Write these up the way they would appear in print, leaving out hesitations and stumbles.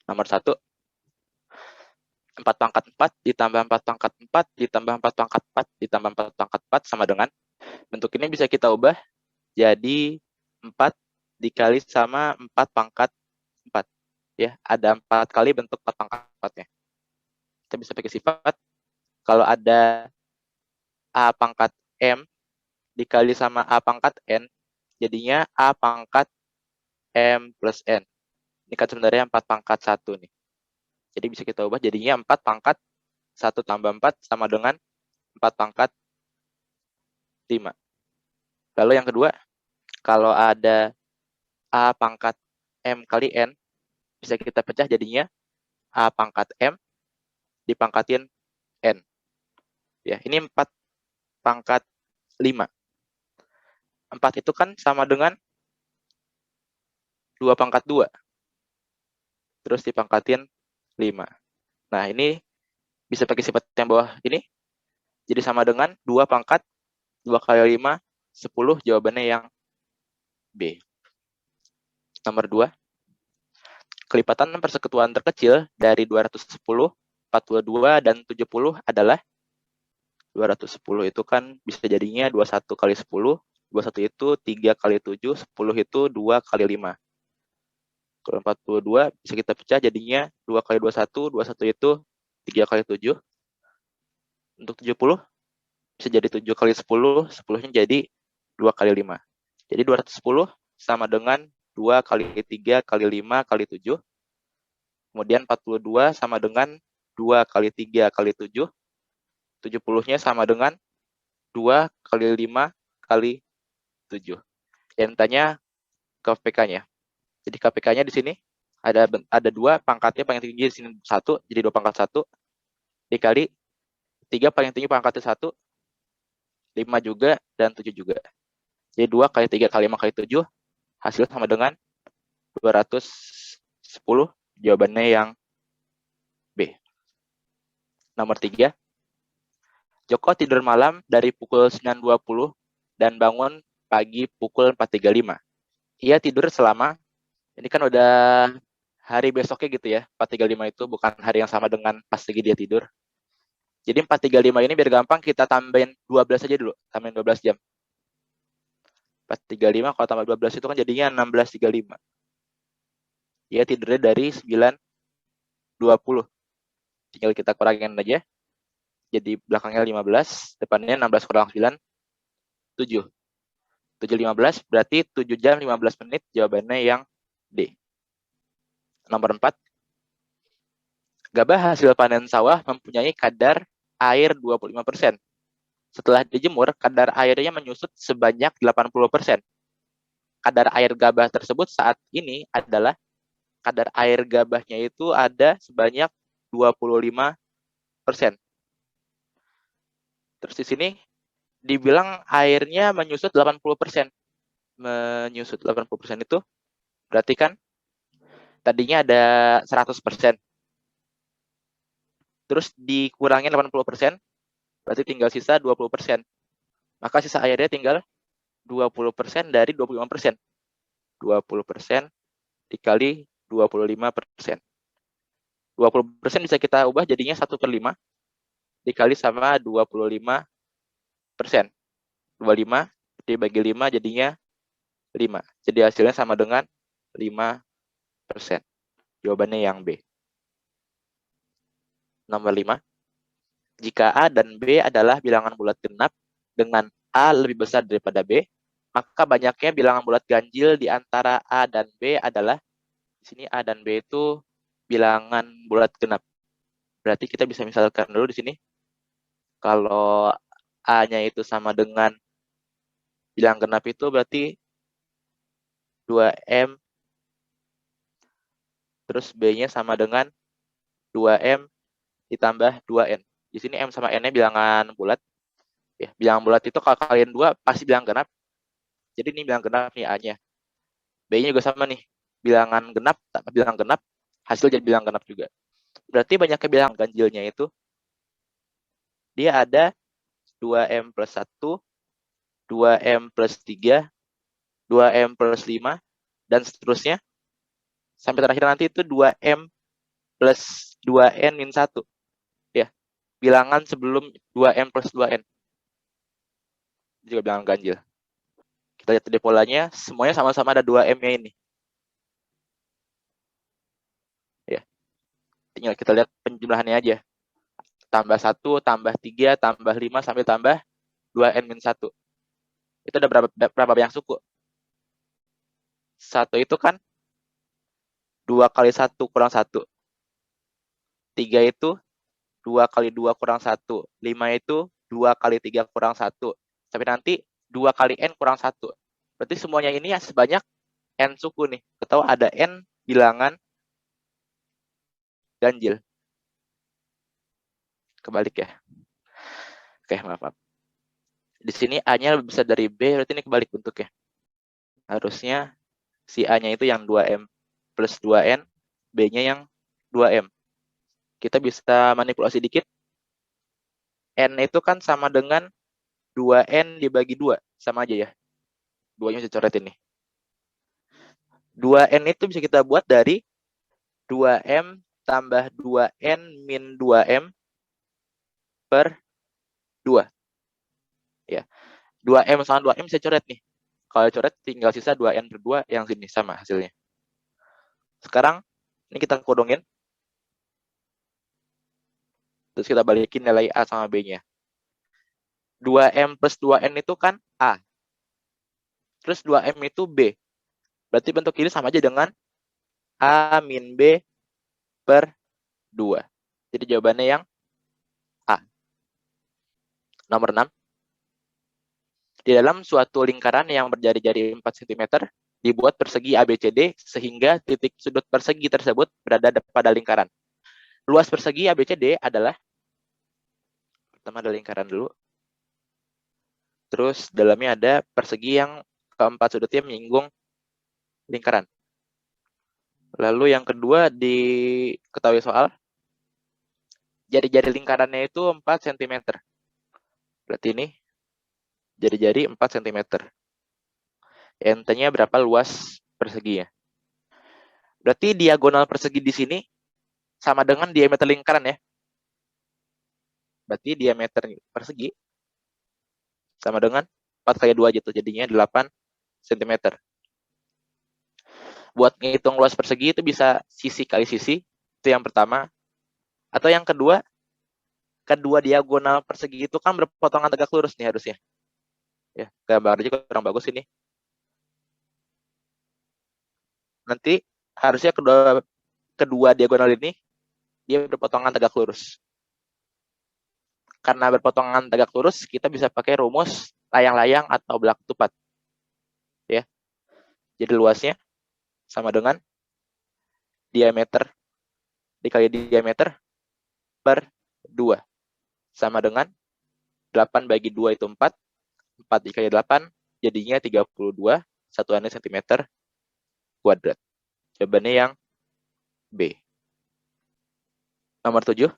Nomor 1, 4 pangkat 4 ditambah 4 pangkat 4 ditambah 4 pangkat 4 ditambah 4 pangkat 4 sama dengan, bentuk ini bisa kita ubah jadi 4 dikali sama 4 pangkat 4. Ya, ada 4 kali bentuk 4 pangkat 4-nya. Kita bisa pakai sifat, kalau ada A pangkat M dikali sama A pangkat N, jadinya A pangkat M plus N. Ini kan sebenarnya 4 pangkat 1 nih. Jadi bisa kita ubah jadinya 4 pangkat 1 tambah 4 sama dengan 4 pangkat 5. Lalu yang kedua, kalau ada A pangkat M kali N, bisa kita pecah jadinya A pangkat M dipangkatin N. Ya, ini 4 pangkat 5. 4 itu kan sama dengan 2 pangkat 2. Terus dipangkatin 5. Nah, ini bisa pakai sifat yang bawah ini. Jadi sama dengan 2 pangkat 2 kali 5, 10. Jawabannya yang B. Nomor 2. Kelipatan persekutuan terkecil dari 210, 42, dan 70 adalah 210 itu kan bisa jadinya 21 kali 10, 21 itu 3 kali 7, 10 itu 2 kali 5. Kalau 42 bisa kita pecah jadinya 2 kali 21, 21 itu 3 kali 7. Untuk 70 bisa jadi 7 kali 10, 10-nya jadi 2 kali 5. Jadi 210 sama dengan 2 kali 3 kali 5 kali 7. Kemudian 42 sama dengan 2 kali 3 kali 7. 70-nya sama dengan 2 kali 5 kali 7. Yang tanya KPK-nya. Jadi KPK-nya di sini ada 2, pangkatnya paling tinggi di sini 1, jadi 2 pangkat 1 dikali 3 paling tinggi pangkatnya 1, 5 juga, dan 7 juga. Jadi 2 kali 3 kali 5 kali 7 hasilnya sama dengan 210. Jawabannya yang B. Nomor 3. Joko tidur malam dari pukul 9.20 dan bangun pagi pukul 4.35. Ia tidur selama, ini kan udah hari besoknya gitu ya, 4.35 itu bukan hari yang sama dengan pas lagi dia tidur. Jadi 4.35 ini biar gampang kita tambahin 12 aja dulu, tambahin 12 jam. 4.35 kalau tambah 12 itu kan jadinya 16.35. Ia tidurnya dari 9.20. Tinggal kita kurangin aja. Jadi belakangnya 15, depannya 16 kurang 9, 7. 7.15 berarti 7 jam 15 menit. Jawabannya yang D. Nomor 4. Gabah hasil panen sawah mempunyai kadar air 25%. Setelah dijemur, kadar airnya menyusut sebanyak 80%. Kadar air gabah tersebut saat ini adalah, kadar air gabahnya itu ada sebanyak 25%. Terus di sini dibilang airnya menyusut 80%. Menyusut 80% itu berarti kan tadinya ada 100%. Terus dikurangin 80%, berarti tinggal sisa 20%. Maka sisa airnya tinggal 20% dari 25%. 20% dikali 25%. 20% bisa kita ubah jadinya 1/5 dikali sama 25%. 25 dibagi 5 jadinya 5. Jadi hasilnya sama dengan 5%. Jawabannya yang B. Nomor 5. Jika A dan B adalah bilangan bulat genap dengan A lebih besar daripada B, maka banyaknya bilangan bulat ganjil di antara A dan B adalah, di sini A dan B itu bilangan bulat genap. Berarti kita bisa misalkan dulu di sini. Kalau A-nya itu sama dengan bilangan genap itu berarti 2M, terus B-nya sama dengan 2M ditambah 2N. Di sini M sama N-nya bilangan bulat. Ya, bilangan bulat itu kalau kalian 2 pasti bilangan genap. Jadi ini bilangan genap nih A-nya. B-nya juga sama nih. Bilangan genap tambah bilangan genap, hasil jadi bilangan genap juga. Berarti banyaknya bilangan ganjilnya itu, dia ada 2M plus 1, 2M plus 3, 2M plus 5, dan seterusnya sampai terakhir nanti itu 2M plus 2N min 1. Ya, bilangan sebelum 2M plus 2N. Juga bilangan ganjil. Kita lihat di polanya, semuanya sama-sama ada 2M-nya ini. Ya, tinggal kita lihat penjumlahannya aja. Tambah 1, tambah 3, tambah 5, sampai tambah 2N min 1. Itu ada berapa banyak suku? 1 itu kan 2 kali 1 kurang 1. 3 itu 2 kali 2 kurang 1. 5 itu 2 kali 3 kurang 1. Sampai nanti 2 kali N kurang 1. Berarti semuanya ini ya sebanyak N suku nih. Atau ada N bilangan ganjil. Kebalik ya. Oke, maaf. Di sini A-nya lebih besar dari B, berarti ini kebalik bentuknya. Harusnya si A-nya itu yang 2M plus 2N, B-nya yang 2M. Kita bisa manipulasi dikit. N itu kan sama dengan 2N dibagi 2. Sama aja ya. 2-nya bisa coret ini. 2N itu bisa kita buat dari 2M tambah 2N min 2M per 2. Ya. 2M sama 2M bisa coret nih. Kalau coret tinggal sisa 2N per 2 yang sini sama hasilnya. Sekarang ini kita kodongin. Terus kita balikin nilai A sama B-nya. 2M plus 2N itu kan A. Terus 2M itu B. Berarti bentuk ini sama aja dengan A min B per 2. Jadi jawabannya yang A. Nomor 6. Di dalam suatu lingkaran yang berjari-jari 4 cm, dibuat persegi ABCD sehingga titik sudut persegi tersebut berada pada lingkaran. Luas persegi ABCD adalah, pertama ada lingkaran dulu, terus dalamnya ada persegi yang keempat sudutnya menyinggung lingkaran. Lalu yang kedua diketahui soal, jari-jari lingkarannya itu 4 cm. Berarti ini jari-jari 4 cm. Nt-nya berapa luas perseginya? Berarti diagonal persegi di sini sama dengan diameter lingkaran ya. Berarti diameter persegi sama dengan 4 kali 2 gitu. Jadinya 8 cm. Buat ngitung luas persegi itu bisa sisi kali sisi. Itu yang pertama. Atau yang kedua diagonal persegi itu kan berpotongan tegak lurus nih harusnya. Ya, gambarnya kurang bagus ini. Nanti harusnya kedua diagonal ini dia berpotongan tegak lurus. Karena berpotongan tegak lurus, kita bisa pakai rumus layang-layang atau belak tupat. Ya. Jadi luasnya sama dengan diameter dikali diameter per 2. Sama dengan 8 bagi 2 itu 4. 4 dikali 8 jadinya 32. Satuannya cm kuadrat. Jawabannya yang B. Nomor 7.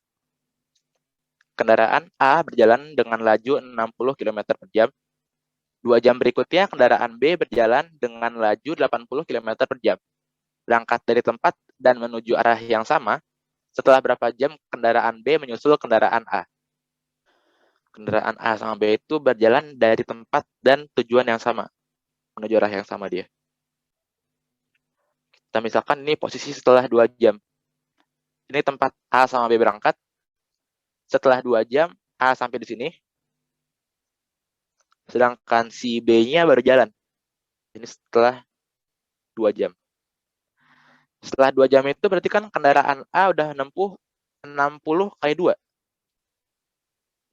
Kendaraan A berjalan dengan laju 60 km per jam. 2 jam berikutnya kendaraan B berjalan dengan laju 80 km per jam. Berangkat dari tempat dan menuju arah yang sama, setelah berapa jam kendaraan B menyusul kendaraan A? Kendaraan A sama B itu berjalan dari tempat dan tujuan yang sama, menuju arah yang sama dia. Kita misalkan ini posisi setelah 2 jam. Ini tempat A sama B berangkat. Setelah 2 jam, A sampai di sini. Sedangkan si B-nya baru jalan. Ini setelah 2 jam. Setelah 2 jam itu berarti kan kendaraan A udah nempuh 60 kali 2.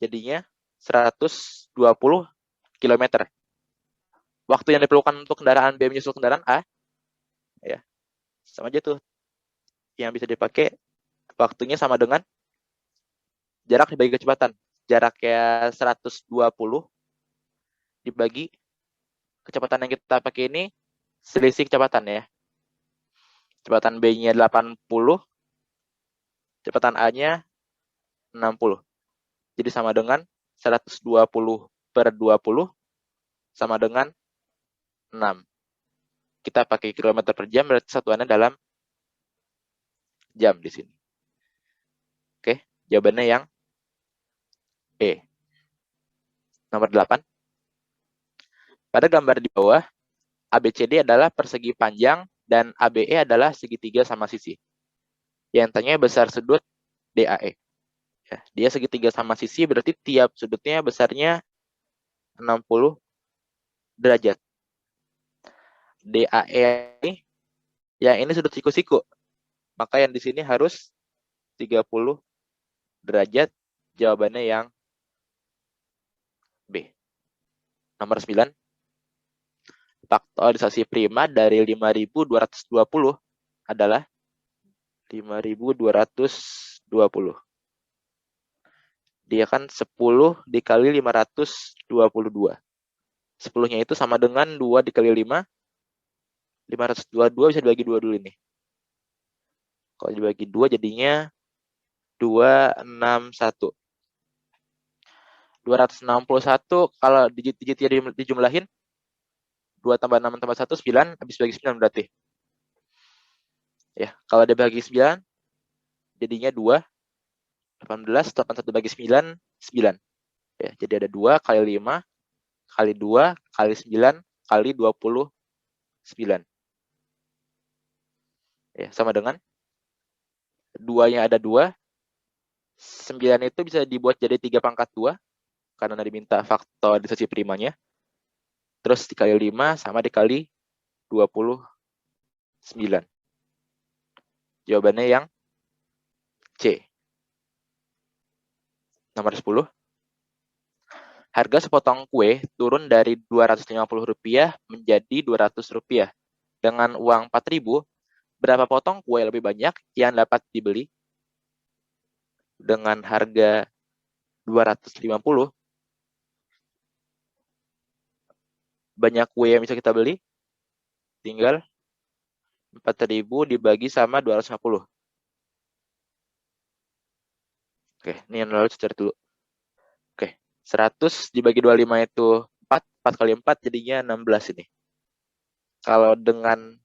Jadinya 120 km. Waktu yang diperlukan untuk kendaraan B menyusul kendaraan A, ya sama aja tuh. Yang bisa dipakai waktunya sama dengan jarak dibagi kecepatan. Jaraknya 120 dibagi kecepatan yang kita pakai ini selisih kecepatan ya. Kecepatan B-nya 80, kecepatan A-nya 60. Jadi sama dengan 120 per 20 sama dengan 6. Kita pakai kilometer per jam berarti satuannya dalam jam di sini. Oke, jawabannya yang E. Nomor 8. Pada gambar di bawah, ABCD adalah persegi panjang dan ABE adalah segitiga sama sisi. Yang tanya besar sudut DAE. Ya, dia segitiga sama sisi berarti tiap sudutnya besarnya 60 derajat. DAE ini, yang ini sudut siku-siku. Maka yang di sini harus 30 derajat. Jawabannya yang B. Nomor 9. Faktorisasi prima dari 5220 adalah 5220. Dia kan 10 dikali 522. 10-nya itu sama dengan 2 dikali 5. 522 bisa dibagi 2 dulu ini. Kalau dibagi 2 jadinya 261. 261 kalau digit-digitnya dijumlahin 2 tambah 6 tambah 1 9, habis bagi 9 berarti. Ya, kalau dibagi 9 jadinya 2 18, 81 bagi 9 9. Ya, jadi ada 2 kali 5 kali 2 kali 9 kali 29. Ya, sama dengan 2-nya ada 2. 9 itu bisa dibuat jadi 3 pangkat 2 karena diminta faktorisasi primanya. Terus dikali 5 sama dikali 29. Jawabannya yang C. Nomor 10. Harga sepotong kue turun dari Rp250 menjadi Rp200. Dengan uang Rp4.000, berapa potong kue lebih banyak yang dapat dibeli? Dengan harga 250, banyak kue yang bisa kita beli? Tinggal 4.000 dibagi sama 250. Oke, ini yang lalu cari dulu. Oke, 100 dibagi 25 itu 4. 4 kali 4 jadinya 16 ini. Kalau dengan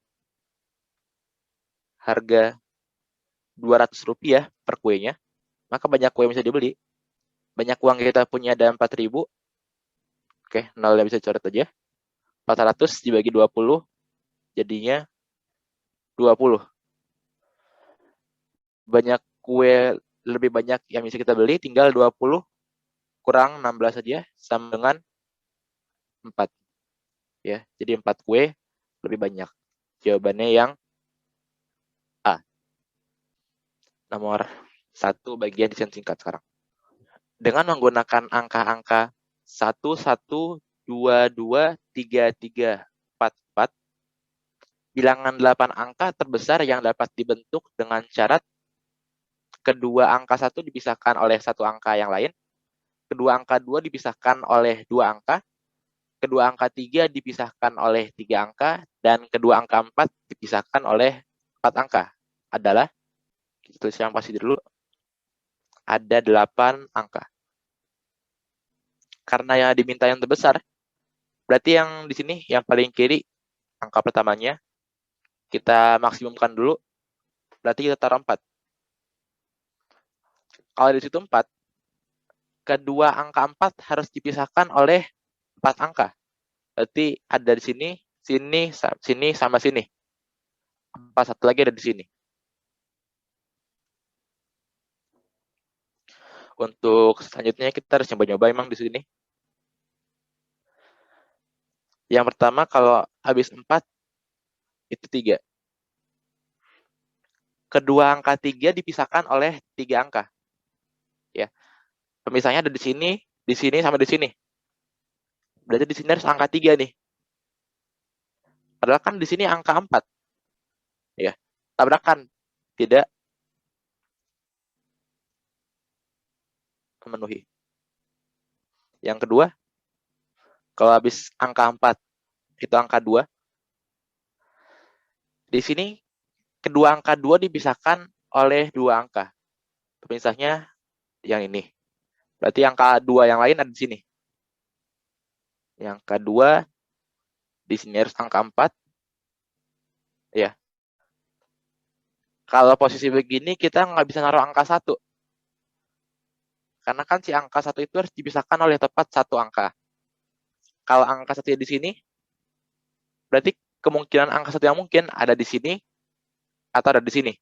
harga Rp200 per kuenya, maka banyak kue yang bisa dibeli. Banyak uang kita punya ada 4.000. Oke, nolnya bisa coret aja. 400 dibagi 20 jadinya 20. Banyak kue lebih banyak yang bisa kita beli, tinggal 20 kurang 16 saja sama dengan 4. Ya, jadi 4 kue lebih banyak. Jawabannya yang A. Nomor 1 bagian desain singkat sekarang. Dengan menggunakan angka-angka 1, 1, 2, 2, 3, 3, 4, 4, bilangan 8 angka terbesar yang dapat dibentuk dengan syarat kedua angka 1 dipisahkan oleh satu angka yang lain, kedua angka 2 dipisahkan oleh 2 angka, kedua angka 3 dipisahkan oleh 3 angka, dan kedua angka 4 dipisahkan oleh 4 angka. Adalah, kita tulis yang pasti dulu, ada 8 angka. Karena yang diminta yang terbesar, berarti yang di sini yang paling kiri, angka pertamanya, kita maksimumkan dulu, berarti kita taruh 4. Kalau di situ 4, kedua angka 4 harus dipisahkan oleh 4 angka. Berarti ada di sini, sini, sini, sama sini. 4, satu lagi ada di sini. Untuk selanjutnya kita harus nyoba-nyoba emang di sini. Yang pertama kalau habis 4 itu 3. Kedua angka 3 dipisahkan oleh 3 angka. Ya. Pemisahnya ada di sini, sama di sini. Berarti di sini harus angka 3 nih. Padahal kan di sini angka 4. Ya. Tabrakan. Tidak memenuhi. Yang kedua, kalau habis angka 4 itu angka 2. Di sini kedua angka 2 dipisahkan oleh 2 angka. Pemisahnya yang ini. Berarti angka 2 yang lain ada di sini. Yang kedua, di sini harus angka 4. Ya. Kalau posisi begini kita nggak bisa naruh angka 1. Karena kan si angka 1 itu harus dipisahkan oleh tepat satu angka. Kalau angka 1 di sini, berarti kemungkinan angka 1 yang mungkin ada di sini atau ada di sini.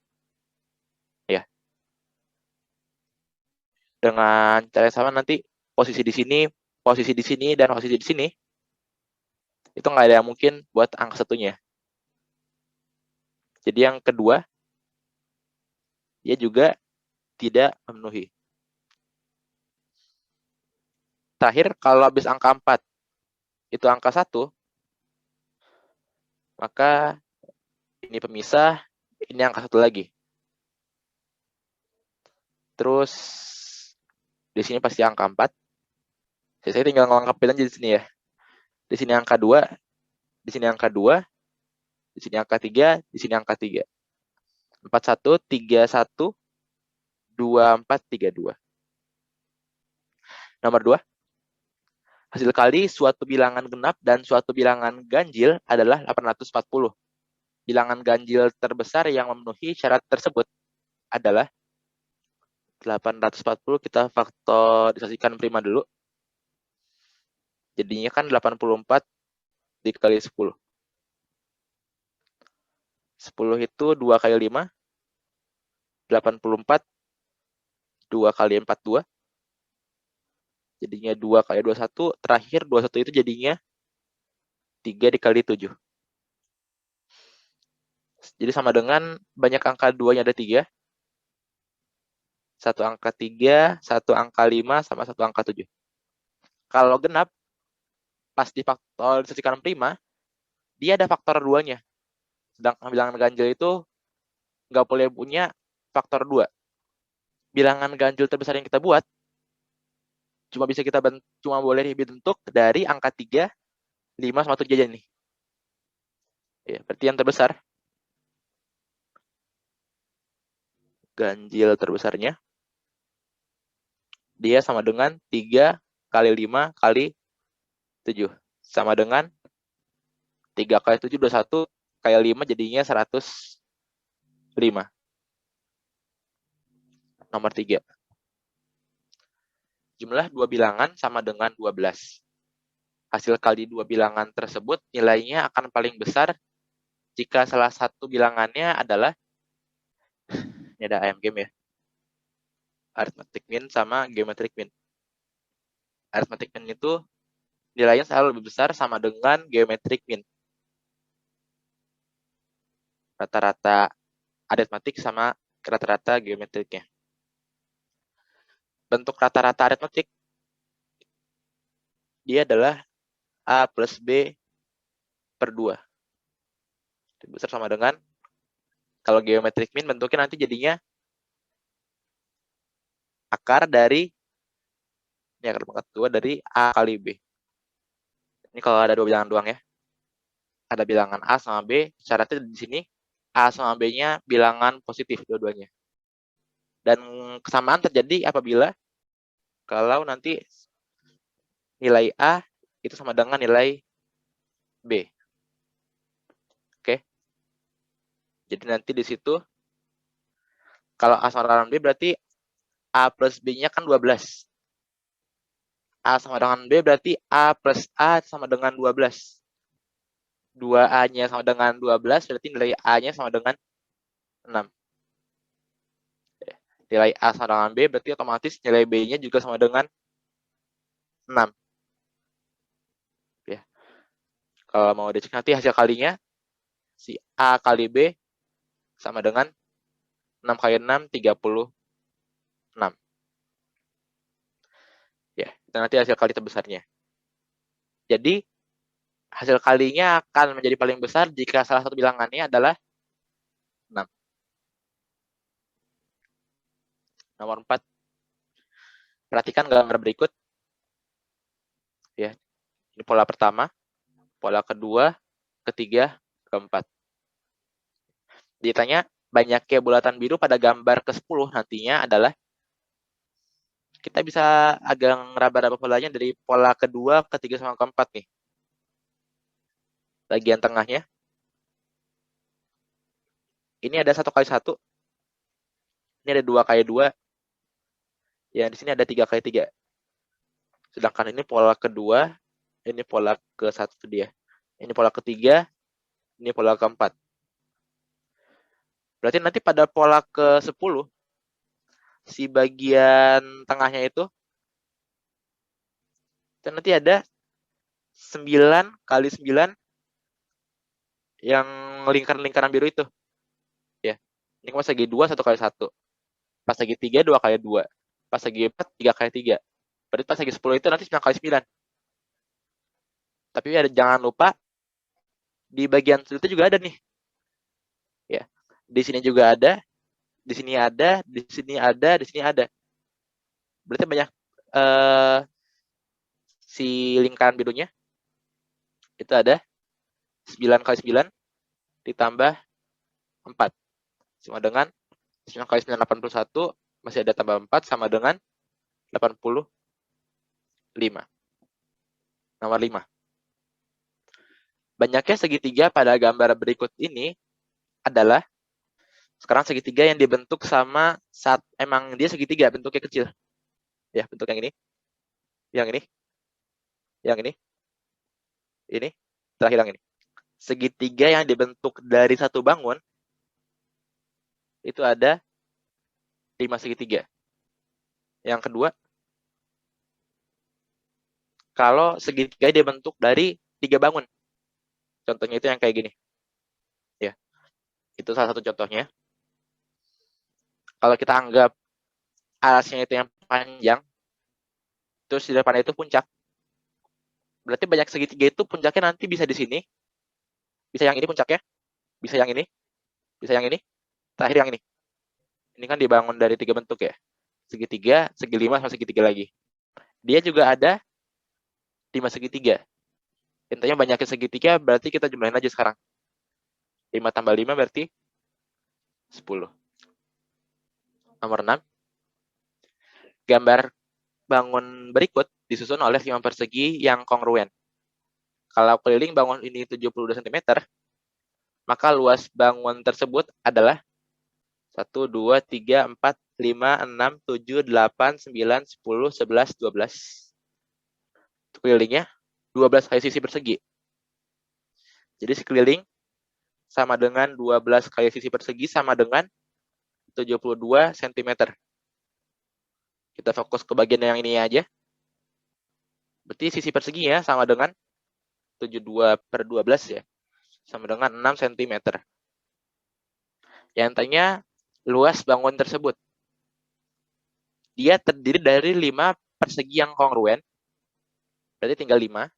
Ya. Dengan cara yang sama nanti posisi di sini, dan posisi di sini, itu nggak ada yang mungkin buat angka 1-nya. Jadi yang kedua, dia juga tidak memenuhi. Terakhir, kalau habis angka 4 itu angka 1, maka ini pemisah, ini angka 1 lagi. Terus di sini pasti angka 4. Saya tinggal ngelengkapin aja di sini ya. Di sini angka 2, di sini angka 2, di sini angka 3, di sini angka 3. 41, 31, 24, 32. Nomor 2. Hasil kali suatu bilangan genap dan suatu bilangan ganjil adalah 840. Bilangan ganjil terbesar yang memenuhi syarat tersebut adalah 840, kita faktorisasikan prima dulu. Jadinya kan 84 dikali 10. 10 itu 2 kali 5. 84. 2 kali 4, 2. Jadinya 2 kali 21. Terakhir 21 itu jadinya 3 dikali 7. Jadi sama dengan banyak angka 2-nya ada 3. 1 angka 3, 1 angka 5, sama 1 angka 7. Kalau genap, pas difaktorisasikan prima, dia ada faktor 2-nya. Sedangkan bilangan ganjil itu nggak boleh punya faktor 2. Bilangan ganjil terbesar yang kita buat cuma boleh dibentuk dari angka 3, 5, sama 7 aja nih. Ya, berarti yang terbesar, ganjil terbesarnya, dia sama dengan 3 kali 5 kali 7. Sama dengan 3 kali 7, 21 kali 5 jadinya 105. Nomor 3. Jumlah dua bilangan sama dengan 12. Hasil kali dua bilangan tersebut nilainya akan paling besar jika salah satu bilangannya adalah, ini ada ayam game ya, arithmetic mean sama geometric mean. Arithmetic mean itu nilainya selalu lebih besar sama dengan geometric mean. Rata-rata aritmatik sama rata-rata geometriknya. Bentuk rata-rata aritmatik, dia adalah A plus B per 2. Lebih besar sama dengan, kalau geometric mean bentuknya nanti jadinya akar dari, ini akar pangkat 2 dari A kali B. Ini kalau ada dua bilangan doang ya. Ada bilangan A sama B, syaratnya di sini A sama B-nya bilangan positif dua-duanya. Dan kesamaan terjadi apabila kalau nanti nilai A itu sama dengan nilai B. Oke. Jadi nanti di situ kalau A sama dengan B berarti A plus B-nya kan 12. A sama dengan B berarti A plus A sama dengan 12. 2A-nya sama dengan 12 berarti nilai A-nya sama dengan 6. Nilai A sama dengan B berarti otomatis nilai B-nya juga sama dengan 6. Ya. Kalau mau dicek nanti hasil kalinya, si A kali B sama dengan 6 kali 6, 36. Ya, itu nanti hasil kali terbesarnya. Jadi, hasil kalinya akan menjadi paling besar jika salah satu bilangannya adalah 6. Nomor 4. Perhatikan gambar berikut. Ya, ini pola pertama, pola kedua, ketiga, keempat. Ditanya, banyaknya bulatan biru pada gambar ke-10 nantinya adalah, kita bisa agak ngeraba-raba polanya dari pola kedua, ketiga, sama keempat nih. Bagian tengahnya. Ini ada 1 kali 1. Ini ada 2 kali 2. Yang di sini ada 3 kali 3. Sedangkan ini pola kedua, ini pola ke-1 dia. Ini pola ketiga, ini pola keempat. Berarti nanti pada pola ke-10, si bagian tengahnya itu nanti ada 9 kali 9 yang lingkaran-lingkaran biru itu. Ya. Ini pas lagi 2, 1 kali 1. Pas lagi 3, 2 kali 2. Pas lagi 4, 3 kali 3. Berarti pas lagi 10 itu nanti 9 kali 9. Tapi jangan lupa di bagian itu juga ada nih. Ya. Di sini juga ada, di sini ada, di sini ada, di sini ada. Berarti banyak si lingkaran birunya itu ada 9 kali 9 ditambah 4 sama dengan 9 kali 9 81, masih ada tambah 4 sama dengan 85. Nomor 5. Banyaknya segitiga pada gambar berikut ini adalah, sekarang segitiga yang dibentuk sama emang dia segitiga bentuknya kecil. Ya, bentuk yang ini. Yang ini. Yang ini. Terakhir yang ini. Segitiga yang dibentuk dari satu bangun itu ada 5 segitiga. Yang kedua, kalau segitiga dibentuk dari 3 bangun. Contohnya itu yang kayak gini. Ya. Itu salah satu contohnya. Kalau kita anggap alasnya itu yang panjang, terus di depan itu puncak. Berarti banyak segitiga itu puncaknya nanti bisa di sini. Bisa yang ini puncaknya. Bisa yang ini. Bisa yang ini. Terakhir yang ini. Ini kan dibangun dari 3 bentuk ya. Segitiga, segi 5, sama segitiga lagi. Dia juga ada 5 segitiga. Intinya banyaknya segitiga, berarti kita jumlahin aja sekarang. 5 tambah 5 berarti 10. Nomor 6. Gambar bangun berikut disusun oleh 5 persegi yang kongruen. Kalau keliling bangun ini 72 cm, maka luas bangun tersebut adalah 1, 2, 3, 4, 5, 6, 7, 8, 9, 10, 11, 12. Kelilingnya 12 kali sisi persegi. Jadi sekeliling sama dengan 12 kali sisi persegi sama dengan 72 cm. Kita fokus ke bagian yang ini aja. Berarti sisi persegi ya sama dengan 72 per 12 ya. Sama dengan 6 cm. Yang tanya luas bangun tersebut. Dia terdiri dari 5 persegi yang kongruen. Berarti tinggal 5.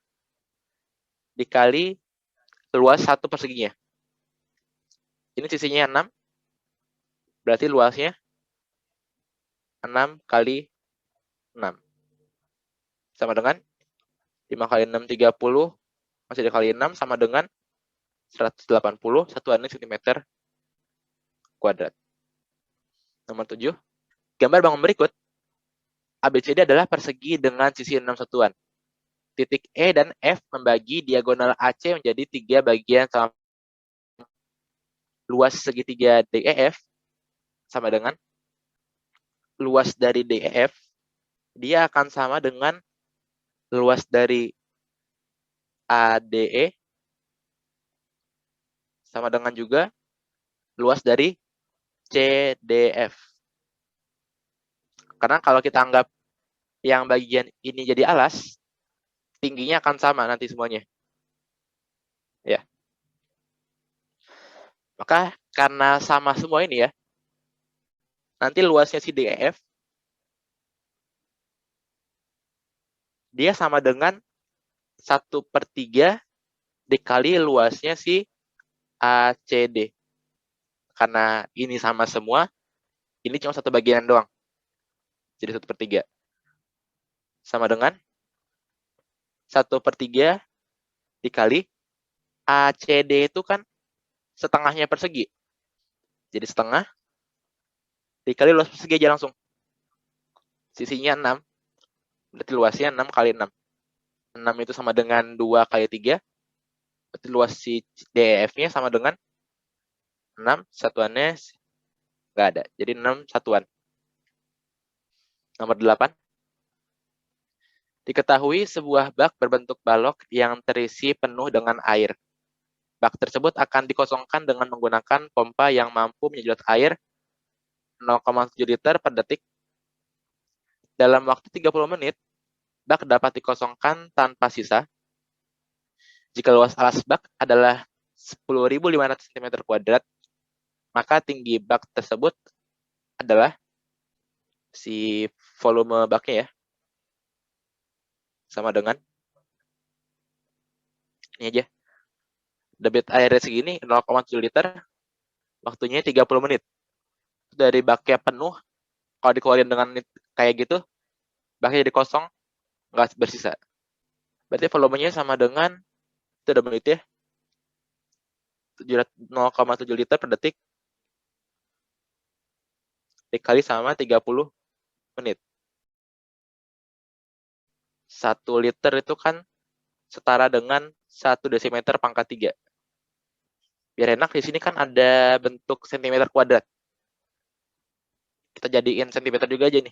Dikali luas 1 perseginya. Ini sisinya 6. Berarti luasnya 6 kali 6. Sama dengan 5 kali 6, 30. Masih dikali 6 sama dengan 180. Satuannya cm kuadrat. Nomor 7. Gambar bangun berikut. ABCD adalah persegi dengan sisi 6 satuan. Titik E dan F membagi diagonal AC menjadi 3 bagian sama. Luas segitiga DEF sama dengan luas dari DEF, dia akan sama dengan luas dari ADE sama dengan juga luas dari CDF. Karena kalau kita anggap yang bagian ini jadi alas, tingginya akan sama nanti semuanya. Ya. Maka karena sama semua ini ya, nanti luasnya si DEF dia sama dengan 1/3 dikali luasnya si ACD. Karena ini sama semua, ini cuma satu bagian doang. Jadi 1/3. Sama dengan 1/3 dikali ACD itu kan setengahnya persegi. Jadi setengah dikali luas persegi aja langsung. Sisinya 6. Berarti luasnya 6 kali 6. 6 itu sama dengan 2 kali 3. Berarti luas si DEF-nya sama dengan 6. Satuannya Nggak ada. Jadi 6 satuan. Nomor 8. Diketahui sebuah bak berbentuk balok yang terisi penuh dengan air. Bak tersebut akan dikosongkan dengan menggunakan pompa yang mampu menyedot air 0,7 liter per detik. Dalam waktu 30 menit, bak dapat dikosongkan tanpa sisa. Jika luas alas bak adalah 10.500 cm², maka tinggi bak tersebut adalah si volume baknya ya, sama dengan ini aja. Debit airnya segini 0,7 liter, waktunya 30 menit. Dari baknya penuh, kalau dikeluarin dengan kayak gitu, baknya jadi kosong, nggak bersisa. Berarti volumenya sama dengan, itu udah menit ya, 0,7 liter per detik dikali sama 30 menit. 1 liter itu kan setara dengan 1 desimeter pangkat 3. Biar enak, di sini kan ada bentuk sentimeter kuadrat. Kita jadiin sentimeter juga aja nih.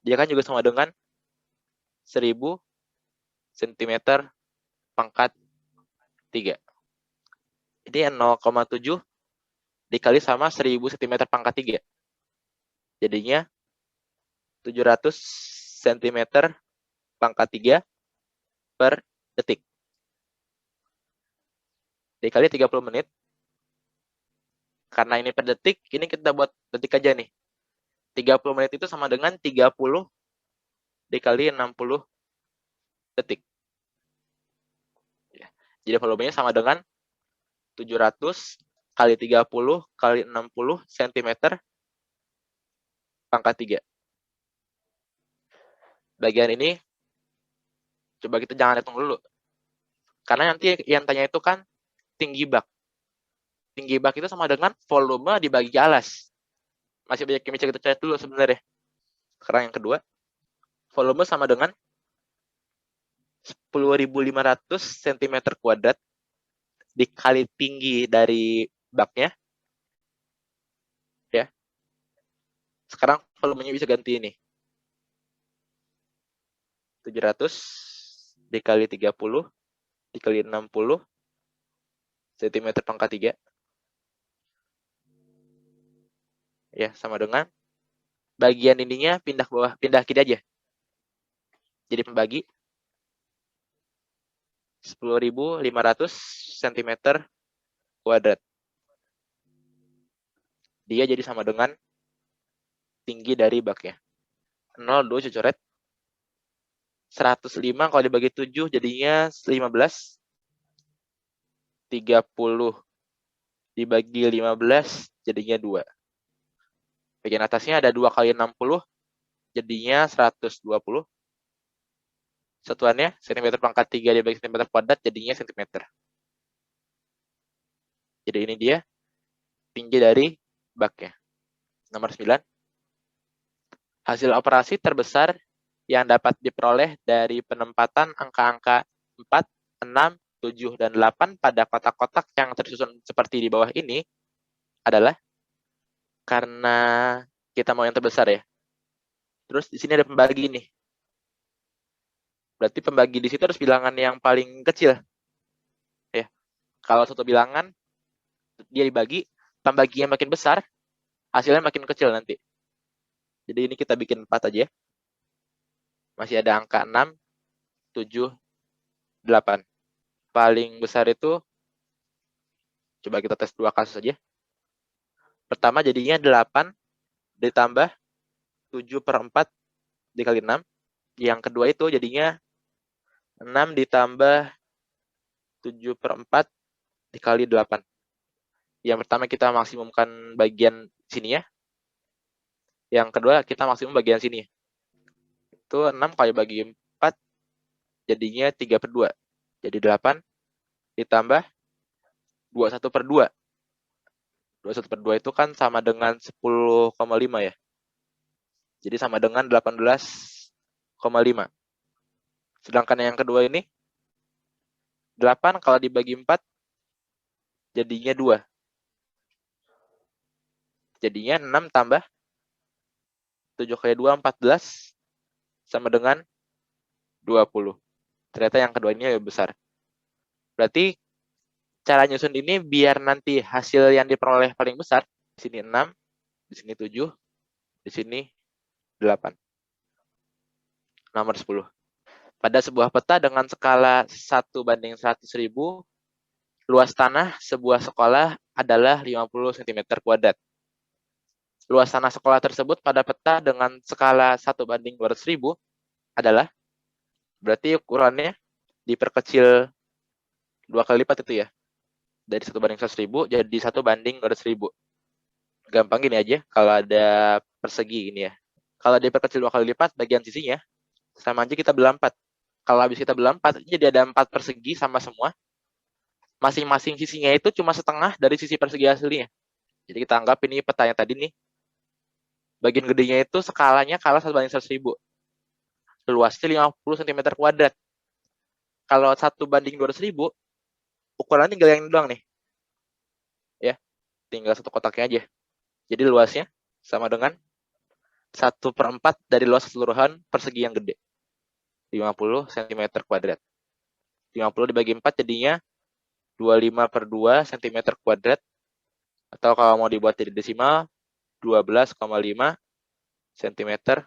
Dia kan juga sama dengan 1000 cm pangkat 3. Jadi 0,7 dikali sama 1000 cm pangkat 3. Jadinya 700 cm pangkat 3 per detik. Dikali 30 menit. Karena ini per detik, ini kita buat detik aja nih. 30 menit itu sama dengan 30 dikali 60 detik. Jadi volumenya sama dengan 700 kali 30 kali 60 cm pangkat 3. Bagian ini, coba kita jangan hitung dulu. Karena nanti yang tanya itu kan tinggi bak. Tinggi bak itu sama dengan volume dibagi alas. Masih banyak yang bisa kita cari dulu sebenarnya. Sekarang yang kedua, volume sama dengan 10.500 cm² dikali tinggi dari baknya. Ya. Sekarang volumenya bisa ganti ini. 700 dikali 30 dikali 60 cm pangkat 3. Ya, sama dengan bagian ininya pindah ke bawah, pindah kiri aja. Jadi pembagi 10.500 cm². Dia jadi sama dengan tinggi dari baknya. 0,2 cocoret. 105 kalau dibagi 7 jadinya 15. 30 dibagi 15 jadinya 2. Bagian atasnya ada 2 kali 60 jadinya 120. Satuannya cm pangkat 3 dibagi cm² jadinya cm. Jadi ini dia tinggi dari baknya. Nomor 9. Hasil operasi terbesar yang dapat diperoleh dari penempatan angka-angka 4, 6, 7, dan 8 pada kotak-kotak yang tersusun seperti di bawah ini adalah, karena kita mau yang terbesar ya. Terus di sini ada pembagi nih. Berarti pembagi di situ harus bilangan yang paling kecil. Ya. Kalau satu bilangan dia dibagi, pembagian makin besar, hasilnya makin kecil nanti. Jadi ini kita bikin 4 aja. Masih ada angka 6, 7, 8. Paling besar itu, coba kita tes 2 kasus aja. Pertama jadinya 8 ditambah 7/4 dikali 6. Yang kedua itu jadinya 6 ditambah 7/4 dikali 8. Yang pertama kita maksimumkan bagian sini ya. Yang kedua kita maksimum bagian sini. Itu 6 kali bagi 4 jadinya 3/2. Jadi 8 ditambah 21/2. 21/2 itu kan sama dengan 10,5 ya. Jadi sama dengan 18,5. Sedangkan yang kedua ini 8 kalau dibagi 4 jadinya 2. Jadinya 6 tambah 7 kali 2, 14, sama dengan 20. Ternyata yang kedua ini lebih besar. Berarti cara nyusun ini biar nanti hasil yang diperoleh paling besar. Di sini 6, di sini 7, di sini 8. Nomor 10. Pada sebuah peta dengan skala 1:100.000, luas tanah sebuah sekolah adalah 50 cm². Luas tanah sekolah tersebut pada peta dengan skala 1:200.000 adalah, berarti ukurannya diperkecil 2 kali lipat itu ya. Dari 1:100.000 jadi 1:200.000. Gampang gini aja, kalau ada persegi ini ya. Kalau diperkecil 2 kali lipat, bagian sisinya sama aja kita belah 4. Kalau habis kita belah 4, jadi ada 4 persegi sama semua. Masing-masing sisinya itu cuma setengah dari sisi persegi aslinya. Jadi kita anggap ini petanya tadi nih. Bagian gedenya itu skalanya kalah 1:100.000. Luasnya 50 cm². Kalau 1:200.000, ukurannya tinggal yang ini doang nih. Ya, tinggal satu kotaknya aja. Jadi luasnya sama dengan 1/4 dari luas keseluruhan persegi yang gede. 50 cm². 50 dibagi 4 jadinya 25/2 cm². Atau kalau mau dibuat jadi desimal, 12,5 cm².